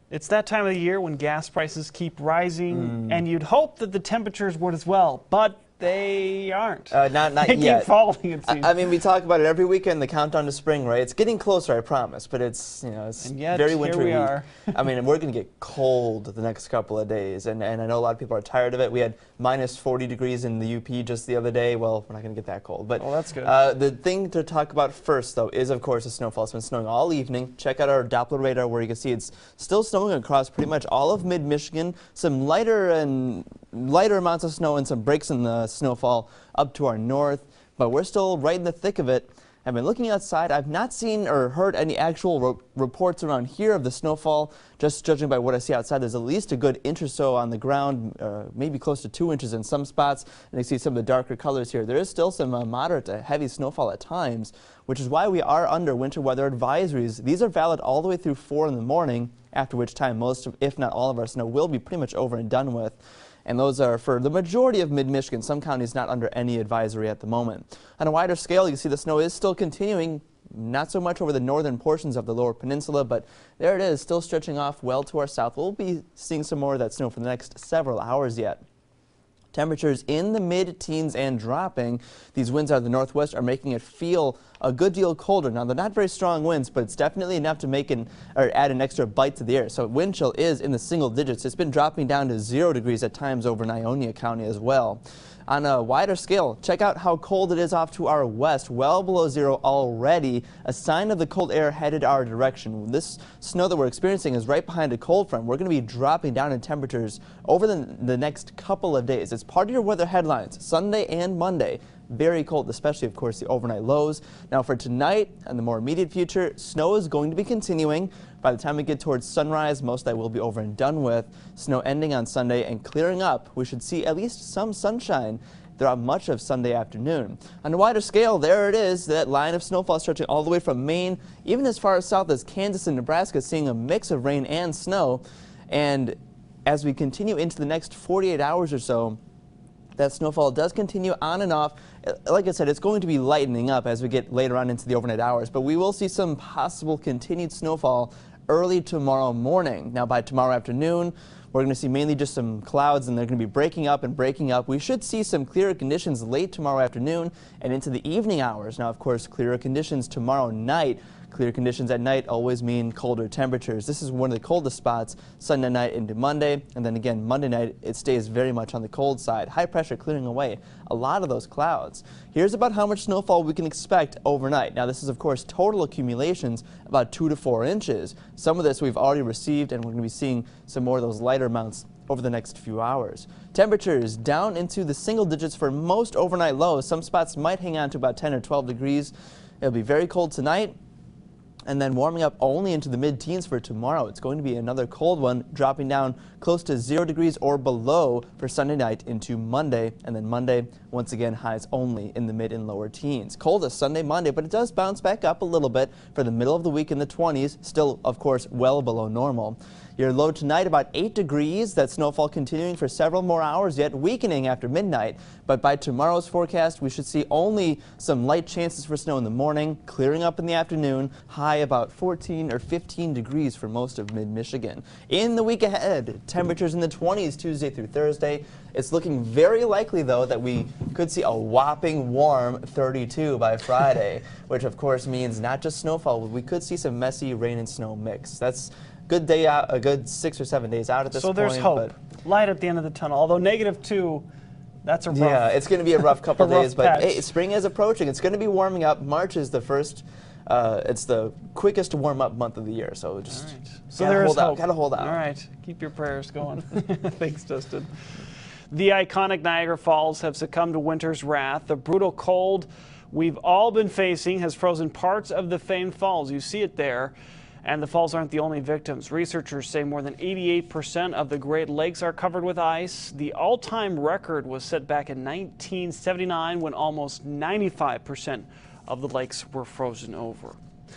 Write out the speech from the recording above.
It's that time of the year when gas prices keep rising, and you'd hope that the temperatures would as well, but they aren't. Not they yet. keep falling, it seems. I mean, we talk about it every weekend, the countdown to spring, right? It's getting closer, I promise, but it's, you know, it's And yet, very wintry. here we are. I mean, we're going to get cold the next couple of days, and I know a lot of people are tired of it. We had minus 40 degrees in the UP just the other day. Well, we're not going to get that cold. But that's good. The thing to talk about first, though, is, of course, the snowfall. It's been snowing all evening. Check out our Doppler radar where you can see it's still snowing across pretty much all of mid-Michigan. Some lighter amounts of snow and some breaks in the snowfall up to our north, but we're still right in the thick of it. I've been looking outside. I've not seen or heard any actual reports around here of the snowfall. Just judging by what I see outside, there's at least a good inch or so on the ground, maybe close to 2 inches in some spots. And you see some of the darker colors here. There is still some moderate to heavy snowfall at times, which is why we are under winter weather advisories. These are valid all the way through 4 in the morning, after which time most, if not all of our snow will be pretty much over and done with. And those are for the majority of mid-Michigan. Some counties not under any advisory at the moment. On a wider scale, you can see the snow is still continuing, not so much over the northern portions of the lower peninsula, but there it is, still stretching off well to our south. We'll be seeing some more of that snow for the next several hours yet. Temperatures in the mid-teens and dropping. These winds out of the northwest are making it feel a good deal colder. Now, they're not very strong winds, but it's definitely enough to add an extra bite to the air. So wind chill is in the single digits. It's been dropping down to 0 degrees at times over Ionia County as well. On a wider scale, check out how cold it is off to our west, well below 0 already, a sign of the cold air headed our direction. This snow that we're experiencing is right behind a cold front. We're going to be dropping down in temperatures over the next couple of days. It's part of your weather headlines, Sunday and Monday. Very cold, especially, of course, the overnight lows. Now, for tonight and the more immediate future, snow is going to be continuing. By the time we get towards sunrise, most of that will be over and done with. Snow ending on Sunday and clearing up. We should see at least some sunshine throughout much of Sunday afternoon. On a wider scale, there it is, that line of snowfall stretching all the way from Maine, even as far south as Kansas and Nebraska, seeing a mix of rain and snow. And as we continue into the next 48 hours or so, that snowfall does continue on and off. Like I said, it's going to be lightening up as we get later on into the overnight hours, but we will see some possible continued snowfall early tomorrow morning. Now, by tomorrow afternoon, we're going to see mainly just some clouds, and they're going to be breaking up and breaking up. We should see some clearer conditions late tomorrow afternoon and into the evening hours. Now, of course, clearer conditions tomorrow night. Clear conditions at night always mean colder temperatures. This is one of the coldest spots Sunday night into Monday, and then again Monday night it stays very much on the cold side. High pressure clearing away a lot of those clouds. Here's about how much snowfall we can expect overnight. Now, this is of course total accumulations, about 2 to 4 inches. Some of this we've already received, and we're going to be seeing some more of those lighter amounts over the next few hours. Temperatures down into the single digits for most overnight lows. Some spots might hang on to about 10 or 12 degrees. It'll be very cold tonight, and then warming up only into the mid-teens for tomorrow. It's going to be another cold one, dropping down close to 0 degrees or below for Sunday night into Monday. And then Monday, once again, highs only in the mid and lower teens. Coldest Sunday, Monday, but it does bounce back up a little bit for the middle of the week in the 20s, still, of course, well below normal. Your low tonight about 8 degrees. That snowfall continuing for several more hours yet, weakening after midnight. But by tomorrow's forecast, we should see only some light chances for snow in the morning, clearing up in the afternoon, high about 14 or 15 degrees for most of mid-Michigan. In the week ahead, temperatures in the 20s Tuesday through Thursday. It's looking very likely, though, that we could see a whopping warm 32 by Friday, which of course means not just snowfall, but we could see some messy rain and snow mix. That's good day out, a good 6 or 7 days out at this point. So there's hope. Light at the end of the tunnel, although -2, that's a rough. Yeah, it's going to be a rough couple days, but patch. hey, spring is approaching. It's going to be warming up. March is the first, it's the quickest warm-up month of the year, so just so gotta there is hold out. hope. Gotta hold out. All right, keep your prayers going. Thanks, Dustin. The iconic Niagara Falls have succumbed to winter's wrath. The brutal cold we've all been facing has frozen parts of the famed falls. You see it there. And the falls aren't the only victims. Researchers say more than 88% of the Great Lakes are covered with ice. The all-time record was set back in 1979 when almost 95% of the lakes were frozen over.